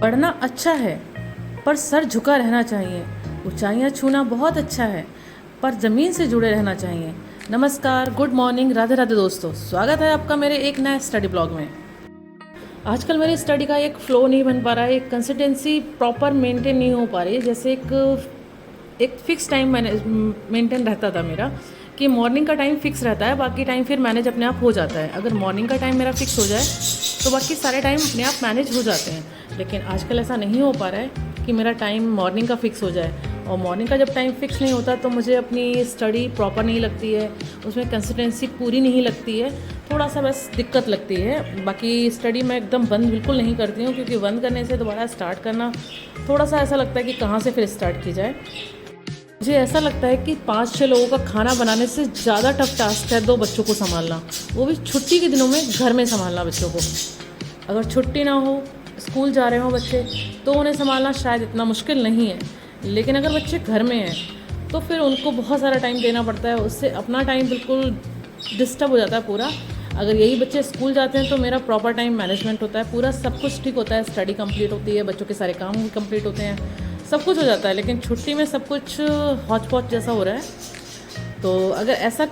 पढ़ना अच्छा है पर सर झुका रहना चाहिए। ऊंचाइयां छूना बहुत अच्छा है पर ज़मीन से जुड़े रहना चाहिए। नमस्कार, गुड मॉर्निंग, राधे राधे दोस्तों। स्वागत है आपका मेरे एक नए स्टडी ब्लॉग में। आजकल मेरी स्टडी का एक फ़्लो नहीं बन पा रहा है, एक कंसिस्टेंसी प्रॉपर मेंटेन नहीं हो पा रही है। जैसे एक फ़िक्स टाइम मेंटेन रहता था मेरा कि मॉर्निंग का टाइम फ़िक्स रहता है, बाकी टाइम फिर मैनेज अपने आप हो जाता है। अगर मॉर्निंग का टाइम मेरा फ़िक्स हो जाए तो बाकी सारे टाइम अपने आप मैनेज हो जाते हैं। लेकिन आजकल ऐसा नहीं हो पा रहा है कि मेरा टाइम मॉर्निंग का फ़िक्स हो जाए। और मॉर्निंग का जब टाइम फ़िक्स नहीं होता तो मुझे अपनी स्टडी प्रॉपर नहीं लगती है, उसमें कंसिस्टेंसी पूरी नहीं लगती है, थोड़ा सा बस दिक्कत लगती है। बाकी स्टडी मैं एकदम बंद बिल्कुल नहीं करती हूँ, क्योंकि बंद करने से दोबारा स्टार्ट करना थोड़ा सा ऐसा लगता है कि कहाँ से फिर स्टार्ट की जाए। मुझे ऐसा लगता है कि 5-6 लोगों का खाना बनाने से ज़्यादा टफ टास्क है 2 बच्चों को संभालना, वो भी छुट्टी के दिनों में घर में संभालना बच्चों को। अगर छुट्टी ना हो, स्कूल जा रहे हो बच्चे, तो उन्हें संभालना शायद इतना मुश्किल नहीं है। लेकिन अगर बच्चे घर में हैं तो फिर उनको बहुत सारा टाइम देना पड़ता है, उससे अपना टाइम बिल्कुल डिस्टर्ब हो जाता है पूरा। अगर यही बच्चे स्कूल जाते हैं तो मेरा प्रॉपर टाइम मैनेजमेंट होता है, पूरा सब कुछ ठीक होता है, स्टडी कंप्लीट होती है, बच्चों के सारे काम भी कंप्लीट होते हैं, सब कुछ हो जाता है। लेकिन छुट्टी में सब कुछ हौच पौच जैसा हो रहा है। तो अगर ऐसा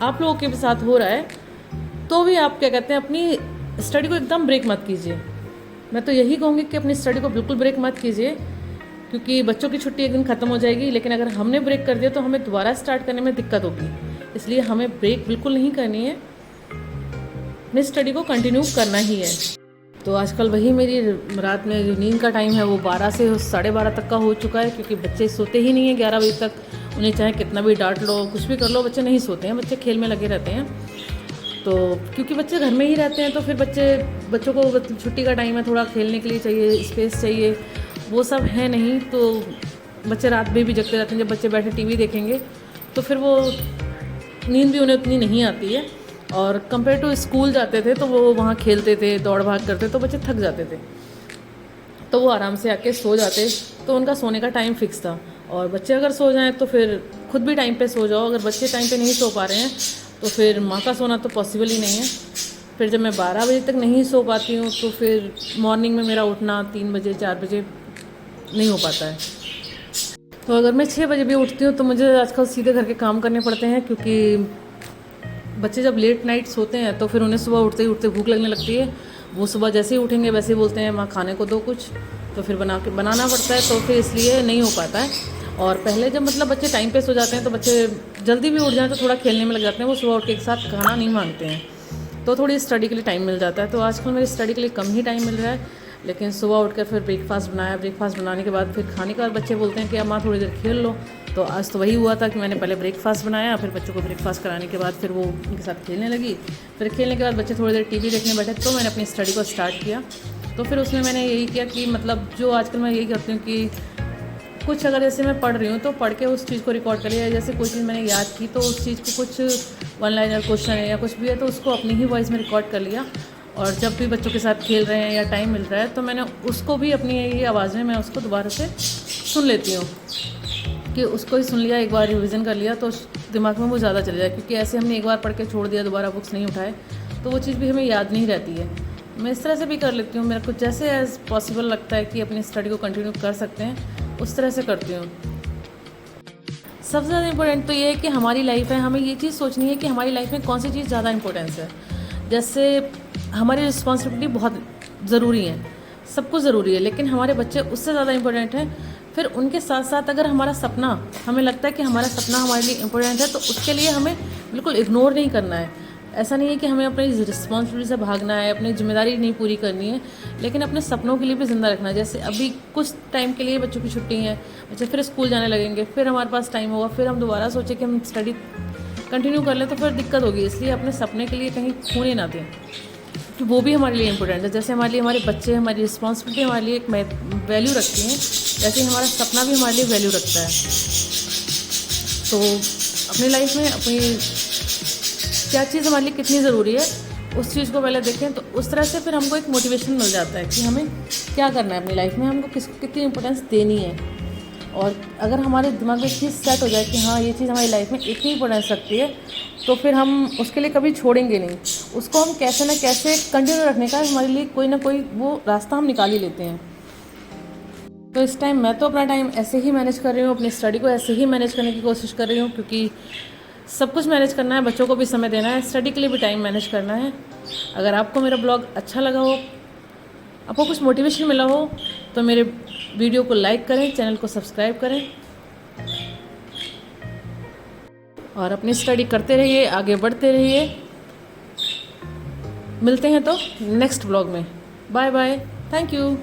आप लोगों के साथ हो रहा है तो भी आप क्या कहते हैं, अपनी स्टडी को एकदम ब्रेक मत कीजिए। मैं तो यही कहूँगी कि अपनी स्टडी को बिल्कुल ब्रेक मत कीजिए, क्योंकि बच्चों की छुट्टी एक दिन ख़त्म हो जाएगी, लेकिन अगर हमने ब्रेक कर दिया तो हमें दोबारा स्टार्ट करने में दिक्कत होगी। इसलिए हमें ब्रेक बिल्कुल नहीं करनी है, अपनी स्टडी को कंटिन्यू करना ही है। तो आजकल वही मेरी रात में जो नींद का टाइम है वो 12 से 12:30 तक का हो चुका है, क्योंकि बच्चे सोते ही नहीं हैं 11 बजे तक। उन्हें चाहे कितना भी डांट लो, कुछ भी कर लो, बच्चे नहीं सोते हैं, बच्चे खेल में लगे रहते हैं। तो क्योंकि बच्चे घर में ही रहते हैं तो फिर बच्चों को छुट्टी का टाइम है, थोड़ा खेलने के लिए चाहिए, स्पेस चाहिए, वो सब है नहीं। तो बच्चे रात में भी जगते रहते हैं। जब बच्चे बैठे टीवी देखेंगे तो फिर वो नींद भी उन्हें उतनी नहीं आती है। और कंपेयर टू स्कूल जाते थे तो वो वहाँ खेलते थे, दौड़ भाग करते, तो बच्चे थक जाते थे, तो वो आराम से आके सो जाते। तो उनका सोने का टाइम फिक्स था। और बच्चे अगर सो जाएं तो फिर खुद भी टाइम पे सो जाओ। अगर बच्चे टाइम पे नहीं सो पा रहे हैं तो फिर माँ का सोना तो पॉसिबल ही नहीं है। फिर जब मैं 12 बजे तक नहीं सो पाती हूँ तो फिर मॉर्निंग में मेरा उठना 3 बजे 4 बजे नहीं हो पाता है। तो अगर मैं 6 बजे भी उठती हूँ तो मुझे आजकल सीधे घर के काम करने पड़ते हैं, क्योंकि बच्चे जब लेट नाइट सोते हैं तो फिर उन्हें सुबह उठते ही उठते भूख लगने लगती है। वो सुबह जैसे ही उठेंगे वैसे ही बोलते हैं माँ खाने को दो कुछ, तो फिर बनाना पड़ता है, तो फिर इसलिए नहीं हो पाता है। और पहले जब मतलब बच्चे टाइम पे सो जाते हैं तो बच्चे जल्दी भी उठ जाएं तो थोड़ा खेलने में लग जाते हैं, वो सुबह उठ के एक साथ खाना नहीं मांगते हैं, तो थोड़ी स्टडी के लिए टाइम मिल जाता है। तो आजकल मेरी स्टडी के लिए कम ही टाइम मिल रहा है। लेकिन सुबह उठकर फिर ब्रेकफास्ट बनाया, ब्रेकफास्ट बनाने के बाद फिर खाने के बाद बच्चे बोलते हैं कि अब माँ थोड़ी देर खेल लो। तो आज तो वही हुआ था कि मैंने पहले ब्रेकफास्ट बनाया, फिर बच्चों को ब्रेकफास्ट कराने के बाद फिर वो उनके साथ खेलने लगी। फिर खेलने के बाद बच्चे थोड़ी देर टीवी देखने बैठे तो मैंने अपनी स्टडी को स्टार्ट किया। तो फिर उसमें मैंने यही किया कि मतलब जो आजकल मैं यही करती हूँ कि कुछ अगर जैसे मैं पढ़ रही हूँ तो पढ़ के उस चीज़ को रिकॉर्ड कर लिया। जैसे कोई चीज़ मैंने याद की तो उस चीज़ को कुछ वन लाइनर क्वेश्चन है या कुछ भी है तो उसको अपनी ही वॉइस में रिकॉर्ड कर लिया। और जब भी बच्चों के साथ खेल रहे हैं या टाइम मिल रहा है तो मैंने उसको भी अपनी यही आवाज़ में मैं उसको दोबारा से सुन लेती हूँ, कि उसको ही सुन लिया, एक बार रिवीजन कर लिया तो दिमाग में वो ज़्यादा चले जाए। क्योंकि ऐसे हमने एक बार पढ़ के छोड़ दिया, दोबारा बुक्स नहीं उठाए, तो वो चीज़ भी हमें याद नहीं रहती है। मैं इस तरह से भी कर लेती हूँ, मेरा कुछ जैसे एज पॉसिबल लगता है कि अपनी स्टडी को कंटिन्यू कर सकते हैं, उस तरह से करती हूँ। सबसे ज़्यादा इंपॉर्टेंट तो ये है कि हमारी लाइफ है, हमें ये चीज़ सोचनी है कि हमारी लाइफ में कौन सी चीज़ ज़्यादा इंपॉर्टेंस है। जैसे हमारी रिस्पॉन्सिबिलिटी बहुत ज़रूरी है, सब कुछ ज़रूरी है, लेकिन हमारे बच्चे उससे ज़्यादा इंपॉर्टेंट हैं। फिर उनके साथ साथ अगर हमारा सपना, हमें लगता है कि हमारा सपना हमारे लिए इम्पोर्टेंट है, तो उसके लिए हमें बिल्कुल इग्नोर नहीं करना है। ऐसा नहीं है कि हमें अपनी रिस्पॉन्सिबिलिटी से भागना है, अपनी जिम्मेदारी नहीं पूरी करनी है, लेकिन अपने सपनों के लिए भी ज़िंदा रखना है। जैसे अभी कुछ टाइम के लिए बच्चों की छुट्टी है, बच्चे फिर स्कूल जाने लगेंगे, फिर हमारे पास टाइम होगा, फिर हम दोबारा सोचें कि हम स्टडी कंटिन्यू कर लें तो फिर दिक्कत होगी। इसलिए अपने सपने के लिए कहीं खोने ना दें, कि वो भी हमारे लिए इम्पोर्टेंट है। जैसे हमारे लिए हमारे बच्चे, हमारी रिस्पॉन्सिबिलिटी हमारे लिए एक वैल्यू रखती हैं, वैसे ही हमारा सपना भी हमारे लिए वैल्यू रखता है। तो अपनी लाइफ में अपनी क्या चीज़ हमारे लिए कितनी ज़रूरी है उस चीज़ को पहले देखें, तो उस तरह से फिर हमको एक मोटिवेशन मिल जाता है कि हमें क्या करना है अपनी लाइफ में, हमको कितनी इंपॉर्टेंस देनी है। और अगर हमारे दिमाग में चीज़ सेट हो जाए कि हाँ ये चीज़ हमारी लाइफ में इतनी इंपॉर्टेंस रखती है, तो फिर हम उसके लिए कभी छोड़ेंगे नहीं। उसको हम कैसे ना कैसे कंटिन्यू रखने का हमारे लिए कोई ना कोई वो रास्ता हम निकाल ही लेते हैं। तो इस टाइम मैं तो अपना टाइम ऐसे ही मैनेज कर रही हूँ, अपनी स्टडी को ऐसे ही मैनेज करने की कोशिश कर रही हूँ, क्योंकि सब कुछ मैनेज करना है, बच्चों को भी समय देना है, स्टडी के लिए भी टाइम मैनेज करना है। अगर आपको मेरा ब्लॉग अच्छा लगा हो, आपको कुछ मोटिवेशन मिला हो, तो मेरे वीडियो को लाइक करें, चैनल को सब्सक्राइब करें और अपनी स्टडी करते रहिए, आगे बढ़ते रहिए। मिलते हैं तो नेक्स्ट ब्लॉग में। Bye bye, thank you.